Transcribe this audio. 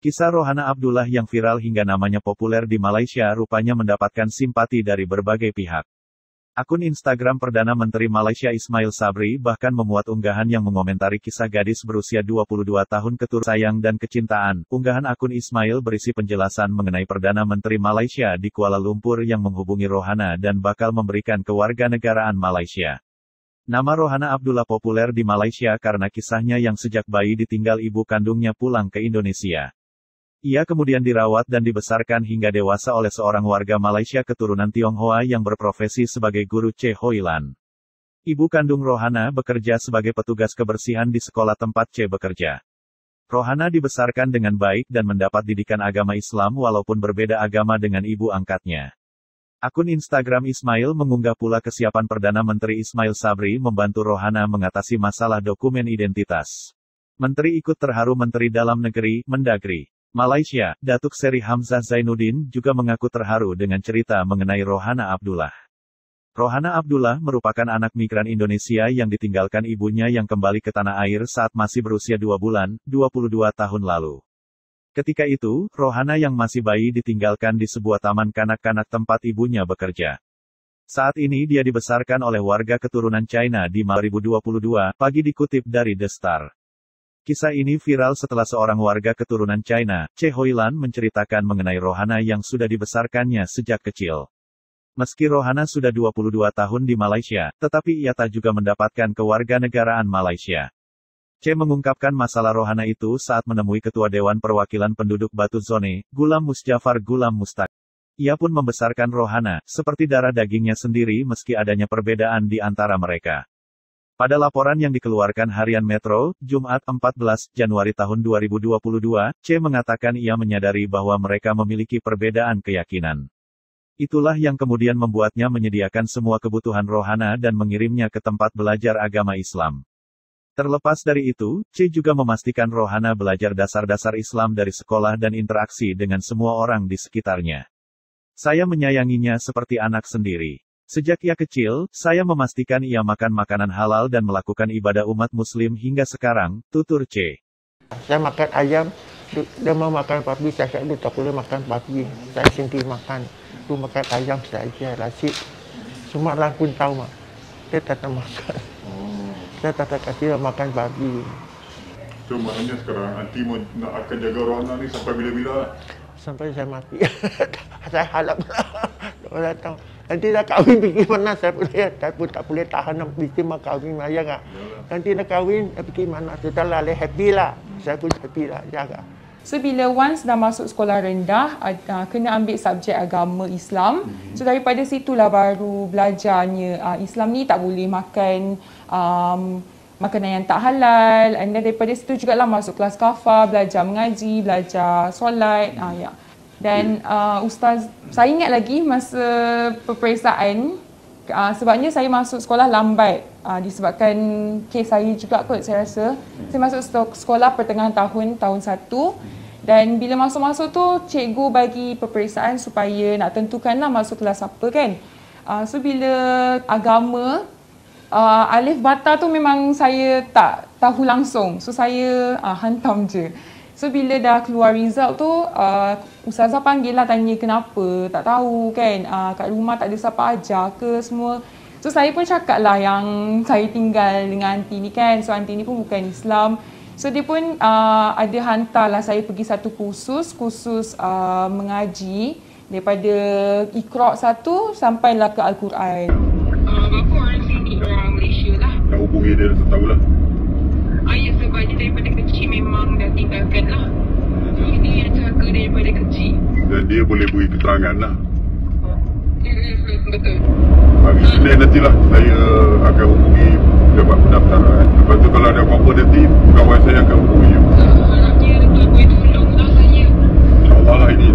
Kisah Rohana Abdullah yang viral hingga namanya populer di Malaysia rupanya mendapatkan simpati dari berbagai pihak. Akun Instagram Perdana Menteri Malaysia Ismail Sabri bahkan memuat unggahan yang mengomentari kisah gadis berusia 22 tahun keturut sayang dan kecintaan. Unggahan akun Ismail berisi penjelasan mengenai Perdana Menteri Malaysia di Kuala Lumpur yang menghubungi Rohana dan bakal memberikan kewarganegaraan Malaysia. Nama Rohana Abdullah populer di Malaysia karena kisahnya yang sejak bayi ditinggal ibu kandungnya pulang ke Indonesia. Ia kemudian dirawat dan dibesarkan hingga dewasa oleh seorang warga Malaysia keturunan Tionghoa yang berprofesi sebagai guru Che Hoi Lan. Ibu kandung Rohana bekerja sebagai petugas kebersihan di sekolah tempat Che bekerja. Rohana dibesarkan dengan baik dan mendapat didikan agama Islam walaupun berbeda agama dengan ibu angkatnya. Akun Instagram Ismail mengunggah pula kesiapan Perdana Menteri Ismail Sabri membantu Rohana mengatasi masalah dokumen identitas. Menteri ikut terharu Menteri Dalam Negeri, Mendagri Malaysia, Datuk Seri Hamzah Zainuddin juga mengaku terharu dengan cerita mengenai Rohana Abdullah. Rohana Abdullah merupakan anak migran Indonesia yang ditinggalkan ibunya yang kembali ke tanah air saat masih berusia 2 bulan, 22 tahun lalu. Ketika itu, Rohana yang masih bayi ditinggalkan di sebuah taman kanak-kanak tempat ibunya bekerja. Saat ini dia dibesarkan oleh warga keturunan China di 2022, pagi dikutip dari The Star. Kisah ini viral setelah seorang warga keturunan China, Che Hoi Lan menceritakan mengenai Rohana yang sudah dibesarkannya sejak kecil. Meski Rohana sudah 22 tahun di Malaysia, tetapi ia tak juga mendapatkan kewarganegaraan Malaysia. Che mengungkapkan masalah Rohana itu saat menemui Ketua Dewan Perwakilan Penduduk Batu Zone, Gulam Musjafar Gulam Mustaq. Ia pun membesarkan Rohana, seperti darah dagingnya sendiri meski adanya perbedaan di antara mereka. Pada laporan yang dikeluarkan Harian Metro, Jumat 14 Januari tahun 2022, Che mengatakan ia menyadari bahwa mereka memiliki perbedaan keyakinan. Itulah yang kemudian membuatnya menyediakan semua kebutuhan Rohana dan mengirimnya ke tempat belajar agama Islam. Terlepas dari itu, Che juga memastikan Rohana belajar dasar-dasar Islam dari sekolah dan interaksi dengan semua orang di sekitarnya. Saya menyayanginya seperti anak sendiri. Sejak ia kecil, saya memastikan ia makan makanan halal dan melakukan ibadah umat muslim hingga sekarang, tutur Che. Saya makan ayam, dia mau makan babi, saya kata dia tak boleh makan babi. Saya sendiri makan, dia makan ayam saja, nasi. Semua orang pun tahu, mak. Dia tak makan. Saya tak kasih dia makan babi. So maknanya sekarang anti nak akan jaga Rohana ni sampai bila-bila? Sampai saya mati. Saya harap orang tahu. Nanti dah kahwin pergi mana saya pun tak boleh tahan mesti mau kahwin ya enggak. Nanti dah kahwin pergi mana sudahlah happy lah. Saya pun happy lah jaga. So bila once dah masuk sekolah rendah kena ambil subjek agama Islam. So daripada situlah baru belajarnya Islam ni tak boleh makan makanan yang tak halal. And then daripada situ jugalah masuk kelas kafar, belajar mengaji, belajar solat. Dan ustaz, saya ingat lagi masa peperiksaan, sebabnya saya masuk sekolah lambat disebabkan kes saya juga kot saya rasa. Saya masuk sekolah pertengahan tahun 1 dan bila masuk-masuk tu cikgu bagi peperiksaan supaya nak tentukanlah masuk kelas apa kan. So bila agama, alif bata tu memang saya tak tahu langsung. So saya hantam je. So bila dah keluar result tu, ustazah panggil lah tanya kenapa, tak tahu kan, kat rumah tak ada siapa ajar ke semua. So saya pun cakap lah yang saya tinggal dengan aunty ni kan, so aunty ni pun bukan Islam. So dia pun ada hantar lah saya pergi satu kursus mengaji daripada Iqra' 1 sampailah ke Al-Quran. Bapa orang sini, orang Malaysia lah. Nak hubungi dia tahu lah. Ya, sebabnya daripada kecil memang dah tinggalkan lah. Ini yang jaga daripada kecil. Dan dia boleh beri keterangan lah. Betul. Hari Senin nantilah saya akan hubungi dapat pendaftaran. Lepas tu kalau ada apa-apa nanti, kawan saya akan hubungi you. Harapnya boleh tolonglah saya. InsyaAllah lah ini